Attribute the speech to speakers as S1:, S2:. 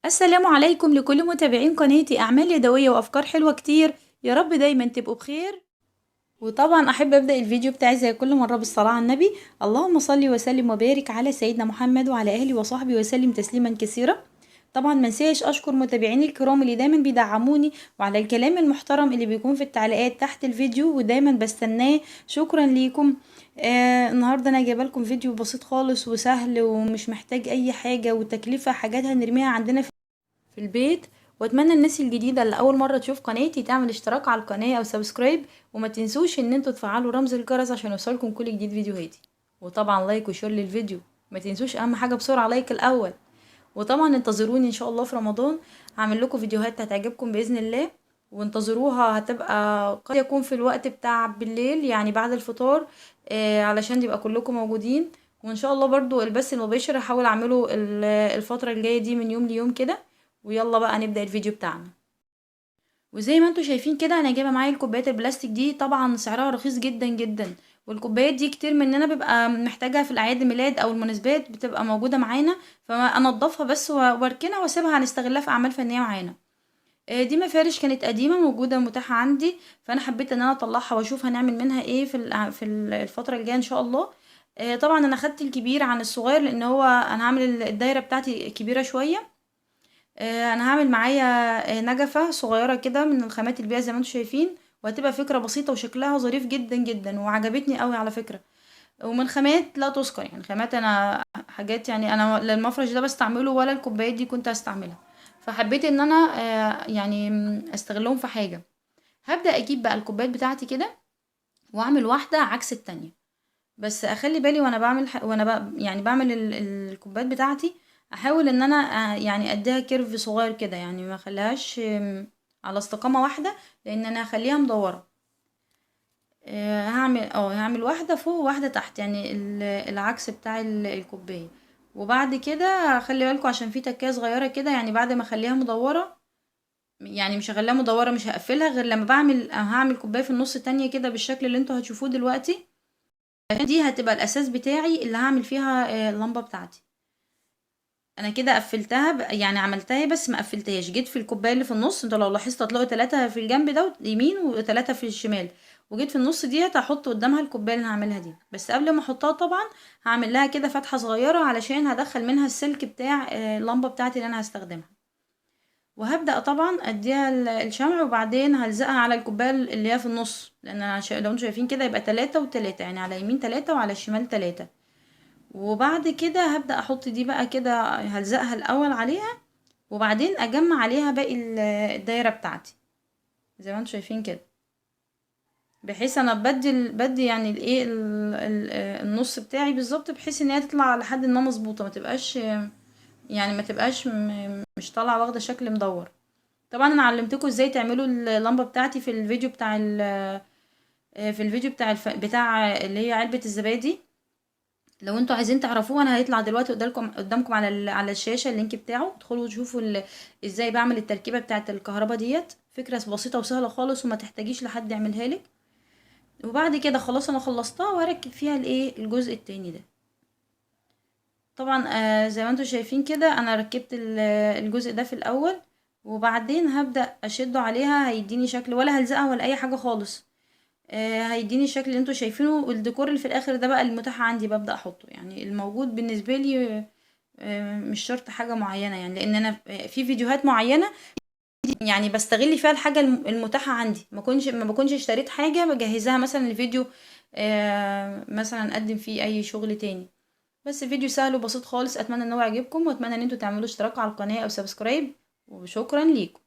S1: السلام عليكم لكل متابعين قناتي أعمال يدوية وأفكار حلوة كتير. يا رب دايما تبقوا بخير. وطبعا أحب أبدأ الفيديو بتاعي زي كل مرة بالصلاة على النبي. اللهم صل وسلم وبارك على سيدنا محمد وعلى أهله وصحبه وسلم تسليما كثيرا. طبعا منساش أشكر متابعيني الكرام اللي دايما بيدعموني وعلى الكلام المحترم اللي بيكون في التعليقات تحت الفيديو ودايما بستناه. شكرا ليكم. النهاردة أنا جايبه لكم فيديو بسيط خالص وسهل ومش محتاج أي حاجة وتكلفة حاجات هنرميها عندنا في البيت. واتمنى الناس الجديده اللي اول مره تشوف قناتي تعمل اشتراك على القناه او سبسكرايب، وما تنسوش ان انتوا تفعلوا رمز الجرس عشان يوصلكم كل جديد فيديوهاتي، وطبعا لايك وشير للفيديو. ما تنسوش اهم حاجه بسرعه لايك الاول. وطبعا انتظروني ان شاء الله في رمضان هعمل لكم فيديوهات هتعجبكم باذن الله، وانتظروها. هتبقى قد يكون في الوقت بتاع بالليل يعني بعد الفطار، علشان يبقى كلكم موجودين. وان شاء الله برضو البث المباشر هحاول اعمله الفتره الجايه دي من يوم ليوم كده. ويلا بقى نبدأ الفيديو بتاعنا. وزي ما انتوا شايفين كده انا جايبه معايا الكوبايات البلاستيك دي، طبعا سعرها رخيص جدا جدا. والكوبايات دي كتير مننا بيبقى محتاجها في الاعياد الميلاد او المناسبات بتبقى موجوده معانا، فانضفها بس واركنها واسيبها هنستغلها في اعمال فنيه معانا. دي مفارش كانت قديمه موجوده متاحه عندي، فانا حبيت ان انا اطلعها واشوف هنعمل منها ايه في الفتره الجايه ان شاء الله. طبعا انا خدت الكبير عن الصغير لان هو انا هعمل الدايره بتاعتي كبيره شويه. انا هعمل معايا نجفة صغيرة كده من الخامات البيئة زي ما انتم شايفين، وهتبقى فكرة بسيطة وشكلها ظريف جدا جدا وعجبتني قوي على فكرة. ومن خامات لا تذكر، يعني خامات انا حاجات يعني انا لا المفرش ده بستعمله ولا الكوبايات دي كنت هستعملها، فحبيت ان انا يعني استغلهم في حاجة. هبدأ اجيب بقى الكوبايات بتاعتي كده واعمل واحدة عكس التانية. بس اخلي بالي وانا بعمل وانا يعني بعمل الكوبايات بتاعتي، احاول ان انا يعني اديها كيرف صغير كده، يعني ما اخليهاش على استقامة واحدة، لان انا هخليها مدورة. هعمل واحدة فوق وواحدة تحت، يعني العكس بتاع الكوباية. وبعد كده خلي بالكم عشان في تكاية صغيرة كده، يعني بعد ما اخليها مدورة، يعني مش هخليها مدورة مش هقفلها غير لما هعمل كوباية في النص تانية كده بالشكل اللي انتوا هتشوفوه دلوقتي. دي هتبقى الاساس بتاعي اللي هعمل فيها اللمبة بتاعتي. انا كده قفلتها يعني عملتها بس ما قفلتهاش، جيت في الكوبايه اللي في النص، انتوا لو لاحظتوا هتلاقوا 3 في الجنب ده يمين و3 في الشمال، وجيت في النص دي هحط قدامها الكوبايه اللي هعملها دي. بس قبل ما احطها طبعا هعمل لها كده فتحه صغيره علشان هدخل منها السلك بتاع اللمبه بتاعتي اللي انا هستخدمها. وهبدأ طبعا اديها الشمع، وبعدين هلزقها على الكوبايه اللي هي في النص، لان انا لو انتوا شايفين كده يبقى 3 و3، يعني على يمين 3 وعلى الشمال 3. وبعد كده هبدأ احط دي بقى كده، هلزقها الاول عليها وبعدين اجمع عليها باقي الدايره بتاعتي زي ما انتم شايفين كده، بحيث انا بدي يعني الايه النص بتاعي بالظبط، بحيث ان هي تطلع لحد ما مظبوطه، ما تبقاش يعني ما تبقاش مش طالعه واخده شكل مدور. طبعا انا علمتكم ازاي تعملوا اللمبه بتاعتي في الفيديو بتاع في الفيديو بتاع اللي هي علبه الزبادي. لو انتوا عايزين تعرفوه انا هيطلع دلوقتي قدامكم على على الشاشه اللينك بتاعه، ادخلوا تشوفوا ازاي بعمل التركيبه بتاعه الكهرباء ديت. فكره بسيطه وسهله خالص وما تحتاجيش لحد يعملها لك. وبعد كده خلاص انا خلصتها وهركب فيها الايه الجزء التاني ده. طبعا زي ما انتوا شايفين كده انا ركبت الجزء ده في الاول، وبعدين هبدا اشده عليها هيديني شكل، ولا هلزقها ولا اي حاجه خالص. هيديني الشكل اللي انتوا شايفينه، والديكور اللي في الاخر ده بقى المتاح عندي ببدأ احطه، يعني الموجود بالنسبة لي. مش شرط حاجة معينة، يعني لان انا في فيديوهات معينة يعني بستغل فيها الحاجة المتاحة عندي، ما بكونش اشتريت حاجة بجهزها مثلا الفيديو مثلا اقدم فيه اي شغل تاني. بس فيديو سهل وبسيط خالص، اتمنى ان هو يعجبكم، واتمنى ان انتوا تعملوا اشتراك على القناة او سبسكرايب، وشكرا ليكم.